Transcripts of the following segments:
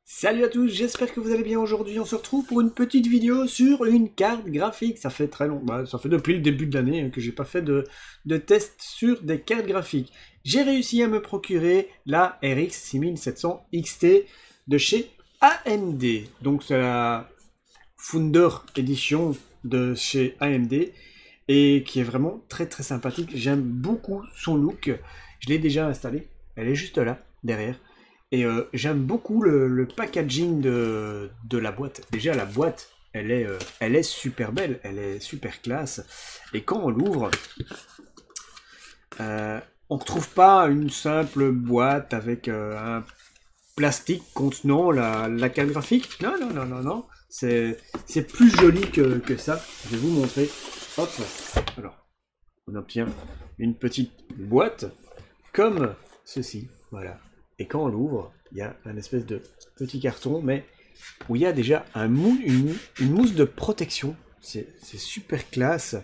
Salut à tous, j'espère que vous allez bien. Aujourd'hui on se retrouve pour une petite vidéo sur une carte graphique. Ça fait très long, ça fait depuis le début de l'année que j'ai pas fait de test sur des cartes graphiques. J'ai réussi à me procurer la RX 6700 XT de chez AMD. Donc c'est la Founder Edition de chez AMD et qui est vraiment très très sympathique. J'aime beaucoup son look. Je l'ai déjà installée, elle est juste là, derrière. Et j'aime beaucoup le packaging de la boîte. Déjà, la boîte, elle est super belle, elle est super classe. Et quand on l'ouvre, on ne retrouve pas une simple boîte avec un plastique contenant la carte graphique. Non, non, non, non, non. C'est plus joli que ça. Je vais vous montrer. Hop. Alors, on obtient une petite boîte comme ceci. Voilà. Et quand on l'ouvre, il y a un espèce de petit carton, mais où il y a déjà une mousse de protection. C'est super classe.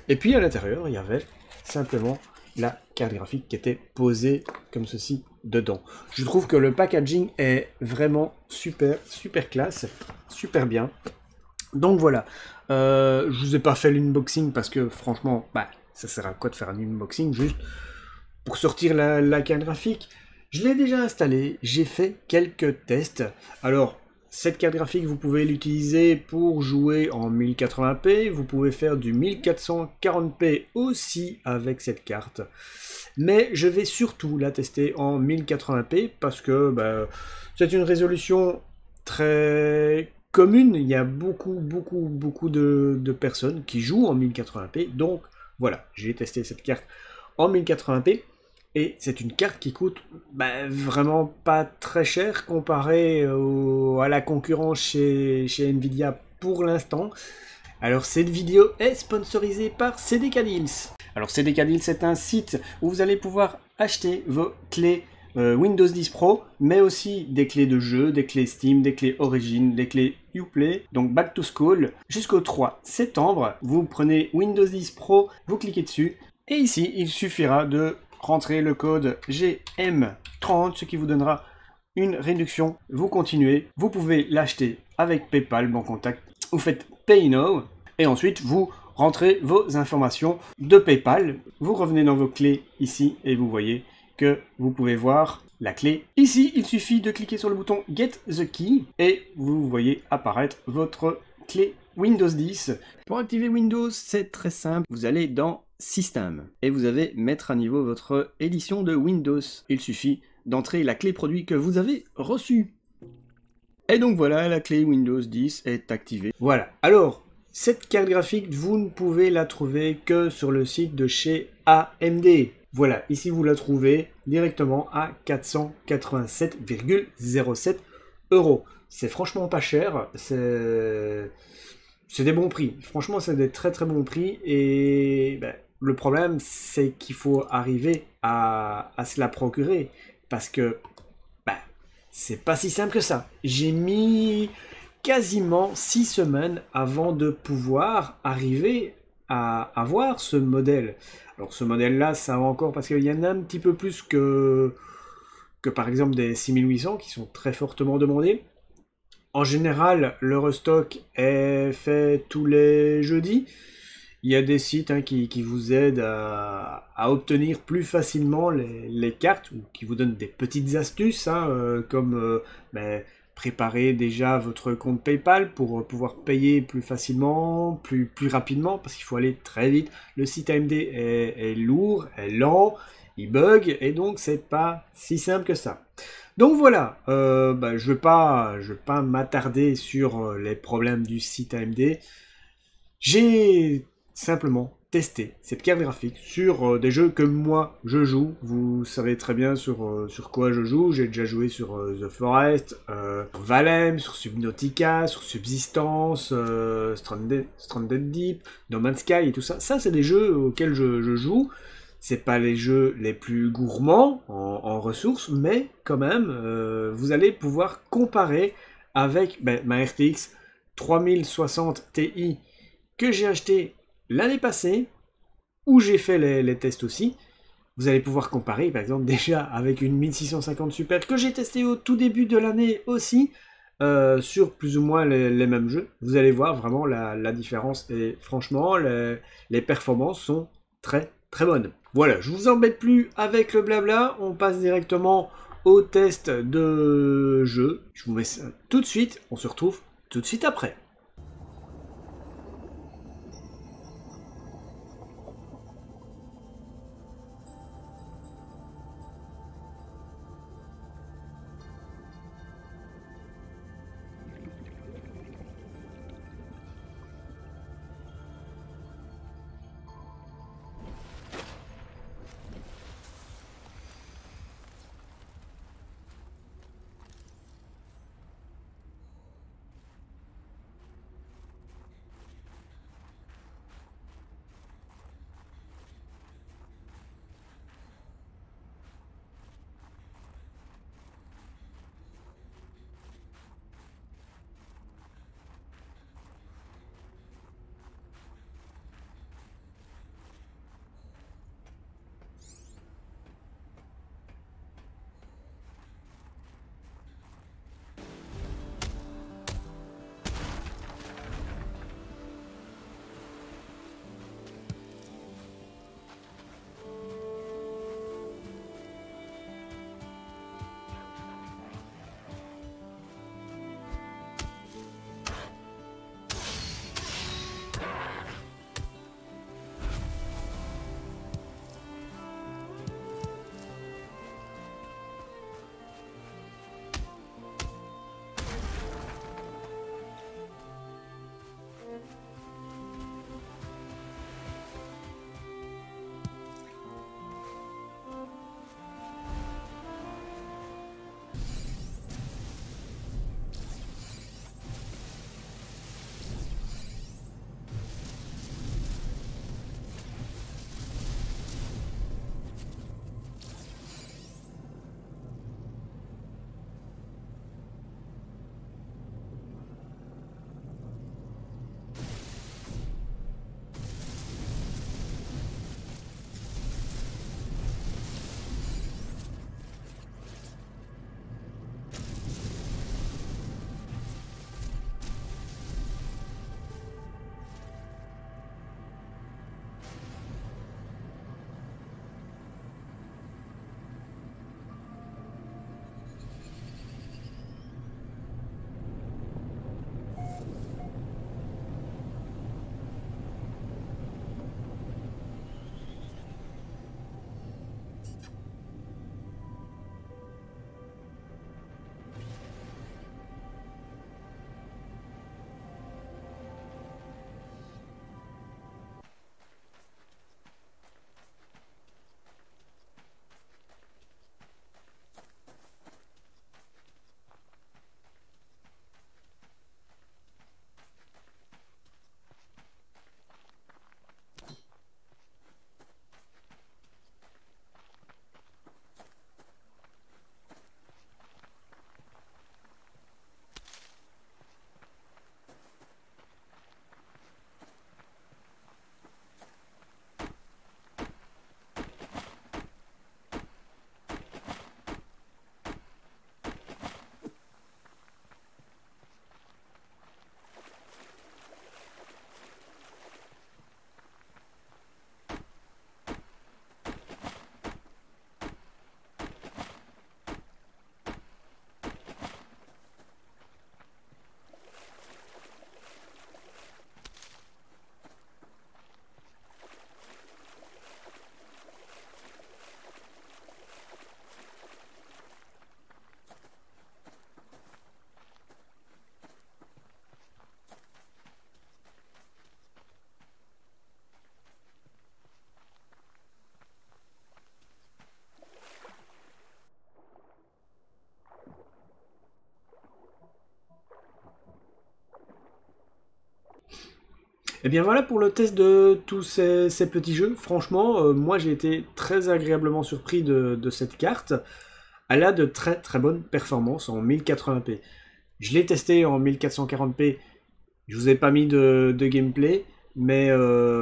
Et puis à l'intérieur, il y avait simplement la carte graphique qui était posée comme ceci dedans. Je trouve que le packaging est vraiment super, super classe, super bien. Donc voilà, je vous ai pas fait l'unboxing parce que franchement, ça sert à quoi de faire un unboxing juste pour sortir la carte graphique. Je l'ai déjà installée, j'ai fait quelques tests. Alors, cette carte graphique, vous pouvez l'utiliser pour jouer en 1080p, vous pouvez faire du 1440p aussi avec cette carte. Mais je vais surtout la tester en 1080p parce que c'est une résolution très commune. Il y a beaucoup de personnes qui jouent en 1080p. Donc voilà, j'ai testé cette carte en 1080p. Et c'est une carte qui coûte vraiment pas très cher comparé à la concurrence chez Nvidia pour l'instant. Alors cette vidéo est sponsorisée par CDK Deals. Alors CDK Deals c'est un site où vous allez pouvoir acheter vos clés Windows 10 Pro, mais aussi des clés de jeu, des clés Steam, des clés Origin, des clés Uplay, donc Back to School. Jusqu'au 3 septembre, vous prenez Windows 10 Pro, vous cliquez dessus, et ici il suffira de rentrer le code GM30, ce qui vous donnera une réduction. Vous continuez, vous pouvez l'acheter avec PayPal, bon contact. Vous faites Pay Now et ensuite vous rentrez vos informations de PayPal. Vous revenez dans vos clés ici et vous voyez que vous pouvez voir la clé. Ici, il suffit de cliquer sur le bouton Get the Key et vous voyez apparaître votre clé Windows 10. Pour activer Windows, c'est très simple. Vous allez dans System et vous avez mettre à niveau votre édition de Windows. Il suffit d'entrer la clé produit que vous avez reçue. Et donc voilà, la clé Windows 10 est activée. Voilà. Alors, cette carte graphique, vous ne pouvez la trouver que sur le site de chez AMD. Voilà, ici vous la trouvez directement à 487,07 €. C'est franchement pas cher, c'est des bons prix. Franchement, c'est des très très bons prix et le problème, c'est qu'il faut arriver à se la procurer parce que c'est pas si simple que ça. J'ai mis quasiment 6 semaines avant de pouvoir arriver à avoir ce modèle. Alors ce modèle-là, ça va encore parce qu'il y en a un petit peu plus que par exemple des 6800 qui sont très fortement demandés. En général, le restock est fait tous les jeudis. Il y a des sites qui vous aident à obtenir plus facilement les cartes, ou qui vous donnent des petites astuces, comme préparer déjà votre compte PayPal pour pouvoir payer plus facilement, plus rapidement, parce qu'il faut aller très vite. Le site AMD est lourd, est lent, il bug, et donc c'est pas si simple que ça. Donc voilà, je vais pas m'attarder sur les problèmes du site AMD. J'ai simplement testé cette carte graphique sur des jeux que moi je joue. Vous savez très bien sur quoi je joue. J'ai déjà joué sur The Forest, Valheim, sur Subnautica, sur Subsistance, Stranded Deep, No Man's Sky et tout ça. Ça, c'est des jeux auxquels je joue. C'est pas les jeux les plus gourmands en ressources, mais quand même, vous allez pouvoir comparer avec ma RTX 3060 Ti que j'ai acheté l'année passée, où j'ai fait les tests aussi, vous allez pouvoir comparer, par exemple, déjà avec une 1650 Super que j'ai testé au tout début de l'année aussi, sur plus ou moins les mêmes jeux. Vous allez voir vraiment la différence et franchement, les performances sont très très bonnes. Voilà, je vous embête plus avec le blabla, on passe directement au test de jeu. Je vous mets ça tout de suite, on se retrouve tout de suite après. Et bien voilà pour le test de tous ces petits jeux. Franchement, moi j'ai été très agréablement surpris de cette carte. Elle a de très très bonnes performances en 1080p. Je l'ai testé en 1440p, je vous ai pas mis de gameplay. Mais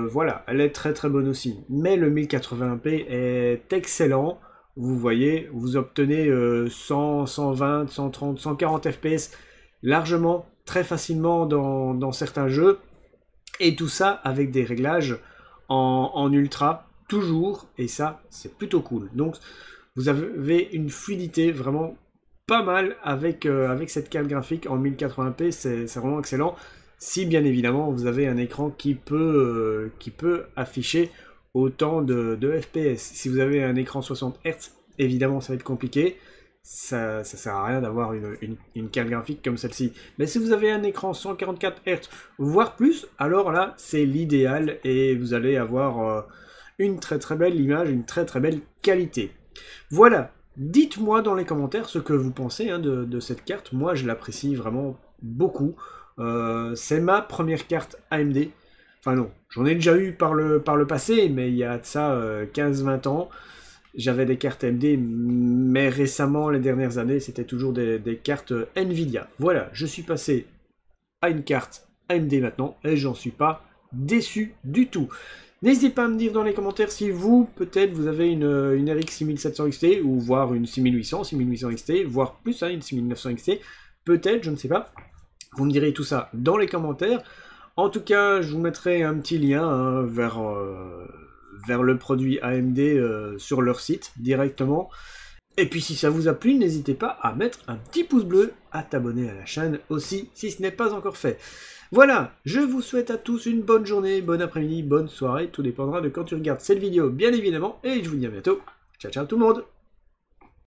voilà, elle est très très bonne aussi. Mais le 1080p est excellent. Vous voyez, vous obtenez 100, 120, 130, 140 fps largement, très facilement dans certains jeux. Et tout ça avec des réglages en ultra, toujours. Et ça, c'est plutôt cool. Donc, vous avez une fluidité vraiment pas mal avec cette carte graphique en 1080p. C'est vraiment excellent. Si bien évidemment vous avez un écran qui peut afficher autant de FPS. Si vous avez un écran 60 Hz, évidemment ça va être compliqué. Ça sert à rien d'avoir une carte graphique comme celle-ci. Mais si vous avez un écran 144 Hz, voire plus, alors là c'est l'idéal et vous allez avoir une très très belle image, une très très belle qualité. Voilà, dites-moi dans les commentaires ce que vous pensez de cette carte. Moi je l'apprécie vraiment beaucoup. C'est ma première carte AMD. Enfin non, j'en ai déjà eu par le passé, mais il y a de ça 15-20 ans. J'avais des cartes AMD, mais récemment, les dernières années, c'était toujours des cartes Nvidia. Voilà, je suis passé à une carte AMD maintenant, et j'en suis pas déçu du tout. N'hésitez pas à me dire dans les commentaires si vous, peut-être, vous avez une RX 6700 XT, ou voire une 6800, 6800 XT, voire plus, une 6900 XT. Peut-être, je ne sais pas. Vous me direz tout ça dans les commentaires. En tout cas, je vous mettrai un petit lien vers le produit AMD sur leur site directement. Et puis si ça vous a plu, n'hésitez pas à mettre un petit pouce bleu, à t'abonner à la chaîne aussi si ce n'est pas encore fait. Voilà, je vous souhaite à tous une bonne journée, bon après-midi, bonne soirée, tout dépendra de quand tu regardes cette vidéo bien évidemment, et je vous dis à bientôt. Ciao ciao tout le monde!